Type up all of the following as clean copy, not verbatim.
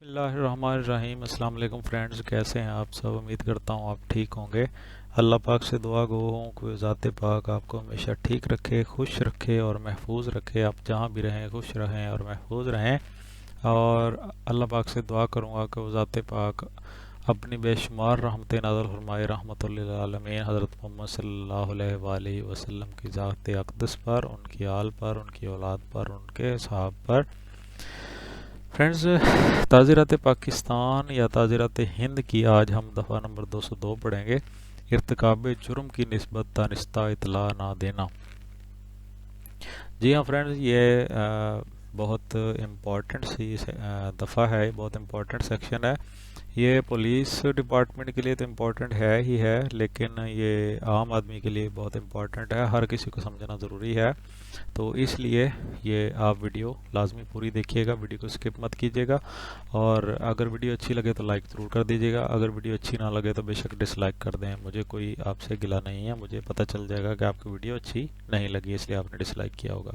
بسم اللہ الرحمن الرحیم۔ السلام علیکم فرینڈز، کیسے ہیں آپ سب؟ امید کرتا ہوں آپ ٹھیک ہوں گے۔ اللہ پاک سے دعا گو ہوں کہ ذات پاک آپ کو ہمیشہ ٹھیک رکھے، خوش رکھے اور محفوظ رکھے۔ آپ جہاں بھی رہیں خوش رہیں اور محفوظ رہیں، اور اللہ پاک سے دعا کروں گا کہ وہ ذات پاک اپنی بے شمار رحمتیں نازل فرمائے رحمت للعالمین حضرت محمد صلی اللہ علیہ وآلہ وسلم کی ذات اقدس پر، ان کی آل پر، ان کی اولاد پر، ان کے اصحاب پر۔ فرینڈز، تعزیرات پاکستان یا تعزیرات ہند کی آج ہم دفعہ نمبر 202 پڑھیں گے، ارتکاب جرم کی نسبت دانستہ اطلاع نہ دینا۔ جی ہاں فرینڈز، یہ بہت امپورٹنٹ سی دفعہ ہے، بہت امپورٹنٹ سیکشن ہے۔ یہ پولیس ڈپارٹمنٹ کے لیے تو امپورٹنٹ ہے ہی ہے، لیکن یہ عام آدمی کے لیے بہت امپورٹنٹ ہے، ہر کسی کو سمجھنا ضروری ہے۔ تو اس لیے یہ آپ ویڈیو لازمی پوری دیکھیے گا، ویڈیو کو سکپ مت کیجیے گا، اور اگر ویڈیو اچھی لگے تو لائک ضرور کر دیجیے گا۔ اگر ویڈیو اچھی نہ لگے تو بے شک ڈس لائک کر دیں، مجھے کوئی آپ سے گلہ نہیں ہے، مجھے پتہ چل جائے گا کہ آپ کی ویڈیو اچھی نہیں لگی، اس لیے آپ نے ڈس لائک کیا ہوگا۔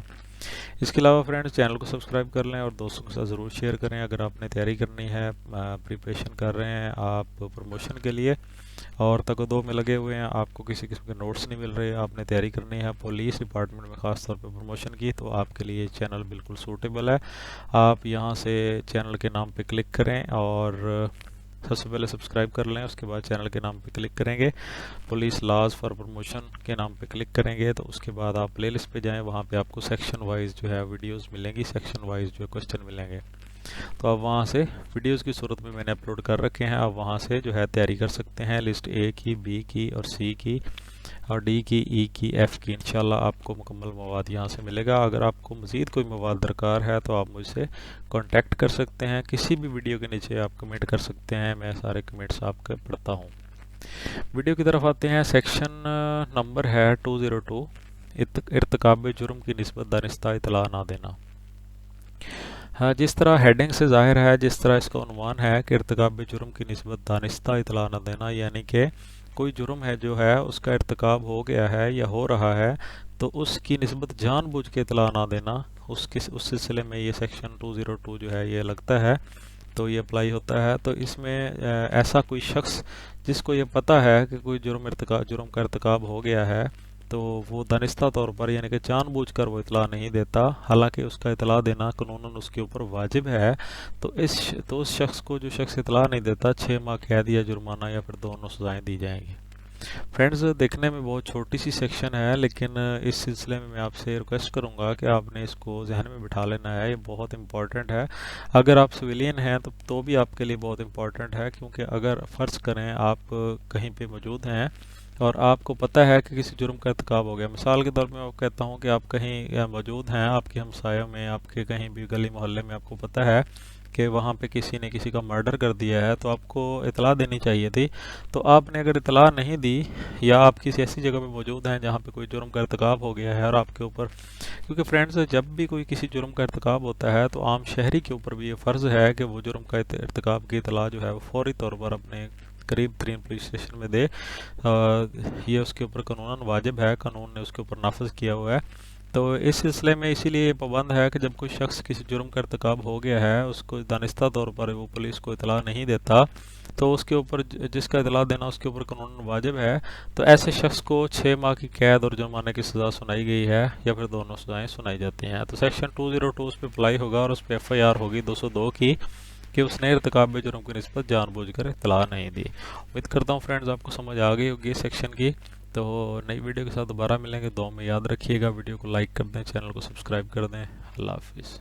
اس کے علاوہ فرینڈز، چینل کو سبسکرائب کر لیں اور دوستوں کے ساتھ ضرور شیئر کریں۔ اگر آپ نے تیاری کرنی ہے، پریپریشن کر رہے ہیں آپ پروموشن کے لیے اور تک دو میں لگے ہوئے ہیں، آپ کو کسی قسم کے نوٹس نہیں مل رہے، آپ نے تیاری کرنی ہے پولیس ڈپارٹمنٹ میں خاص طور پہ پروموشن کی، تو آپ کے لیے چینل بالکل سوٹیبل ہے۔ آپ یہاں سے چینل کے نام پہ کلک کریں اور سب سے پہلے سبسکرائب کر لیں، اس کے بعد چینل کے نام پہ کلک کریں گے، پولیس لاز فار پروموشن کے نام پہ کلک کریں گے، تو اس کے بعد آپ پلے لسٹ پہ جائیں، وہاں پہ آپ کو سیکشن وائز جو ہے ویڈیوز ملیں گی، سیکشن وائز جو ہے کوسچن ملیں گے، تو آپ وہاں سے ویڈیوز کی صورت میں نے اپلوڈ کر رکھے ہیں، آپ وہاں سے جو ہے تیاری کر سکتے ہیں، لسٹ اے کی، بی کی اور سی کی اور ڈی کی، ای کی، ایف کی۔ انشاءاللہ آپ کو مکمل مواد یہاں سے ملے گا۔ اگر آپ کو مزید کوئی مواد درکار ہے تو آپ مجھ سے کانٹیکٹ کر سکتے ہیں، کسی بھی ویڈیو کے نیچے آپ کمنٹ کر سکتے ہیں، میں سارے کمنٹس آپ کے پڑھتا ہوں۔ ویڈیو کی طرف آتے ہیں، سیکشن نمبر ہے 202، ارتکاب جرم کی نسبت دانستہ اطلاع نہ دینا۔ ہاں، جس طرح ہیڈنگ سے ظاہر ہے، جس طرح اس کا عنوان ہے کہ ارتکاب جرم کی نسبت دانستہ اطلاع نہ دینا، یعنی کہ کوئی جرم ہے جو ہے اس کا ارتکاب ہو گیا ہے یا ہو رہا ہے، تو اس کی نسبت جان بوجھ کے اطلاع نہ دینا، اس سلسلے میں یہ سیکشن 202 جو ہے یہ لگتا ہے، تو یہ اپلائی ہوتا ہے۔ تو اس میں ایسا کوئی شخص جس کو یہ پتہ ہے کہ کوئی جرم کا ارتکاب ہو گیا ہے، تو وہ دانستہ طور پر یعنی کہ جان بوجھ کر وہ اطلاع نہیں دیتا، حالانکہ اس کا اطلاع دینا قانوناً اس کے اوپر واجب ہے، تو اس شخص کو، جو شخص اطلاع نہیں دیتا، 6 ماہ قید یا جرمانہ یا پھر دونوں سزائیں دی جائیں گی۔ فرینڈز، دیکھنے میں بہت چھوٹی سی سیکشن ہے، لیکن اس سلسلے میں آپ سے ریکویسٹ کروں گا کہ آپ نے اس کو ذہن میں بٹھا لینا ہے، یہ بہت امپورٹنٹ ہے۔ اگر آپ سویلین ہیں تو بھی آپ کے لیے بہت امپورٹنٹ ہے، کیونکہ اگر فرض کریں آپ کہیں پہ موجود ہیں اور آپ کو پتہ ہے کہ کسی جرم کا ارتکاب ہو گیا، مثال کے طور پہ میں آپ کہتا ہوں کہ آپ کہیں موجود ہیں، آپ کے ہمسایوں میں، آپ کے کہیں بھی گلی محلے میں آپ کو پتہ ہے کہ وہاں پہ کسی نے کسی کا مرڈر کر دیا ہے، تو آپ کو اطلاع دینی چاہیے تھی۔ تو آپ نے اگر اطلاع نہیں دی، یا آپ کسی ایسی جگہ پہ موجود ہیں جہاں پہ کوئی جرم کا ارتکاب ہو گیا ہے اور آپ کے اوپر، کیونکہ فرینڈز جب بھی کوئی کسی جرم کا ارتکاب ہوتا ہے تو عام شہری کے اوپر بھی یہ فرض ہے کہ وہ جرم کا ارتکاب کی اطلاع جو ہے وہ فوری طور پر اپنے قریب ترین پولیس اسٹیشن میں دے، یہ اس کے اوپر قانوناً واجب ہے، قانون نے اس کے اوپر نافذ کیا ہوا ہے۔ تو اس سلسلے میں اسی لیے یہ پابند ہے کہ جب کوئی شخص کسی جرم کا ارتکاب ہو گیا ہے، اس کو دانستہ طور پر وہ پولیس کو اطلاع نہیں دیتا، تو اس کے اوپر جس کا اطلاع دینا اس کے اوپر قانون واجب ہے، تو ایسے شخص کو 6 ماہ کی قید اور جرمانے کی سزا سنائی گئی ہے، یا پھر دونوں سزائیں سنائی جاتی ہیں۔ تو سیکشن 202 اس پہ اپلائی ہوگا اور اس پہ ایف آئی آر ہوگی 202 کی، کہ اس نے ارتکاب جرم کی نسبت جان بوجھ کر اطلاع نہیں دی۔ امید کرتا ہوں فرینڈز آپ کو سمجھ آ گئی ہوگی سیکشن کی۔ تو نئی ویڈیو کے ساتھ دوبارہ ملیں گے، دعاؤں میں یاد رکھیے گا، ویڈیو کو لائک کر دیں، چینل کو سبسکرائب کر دیں۔ اللہ حافظ۔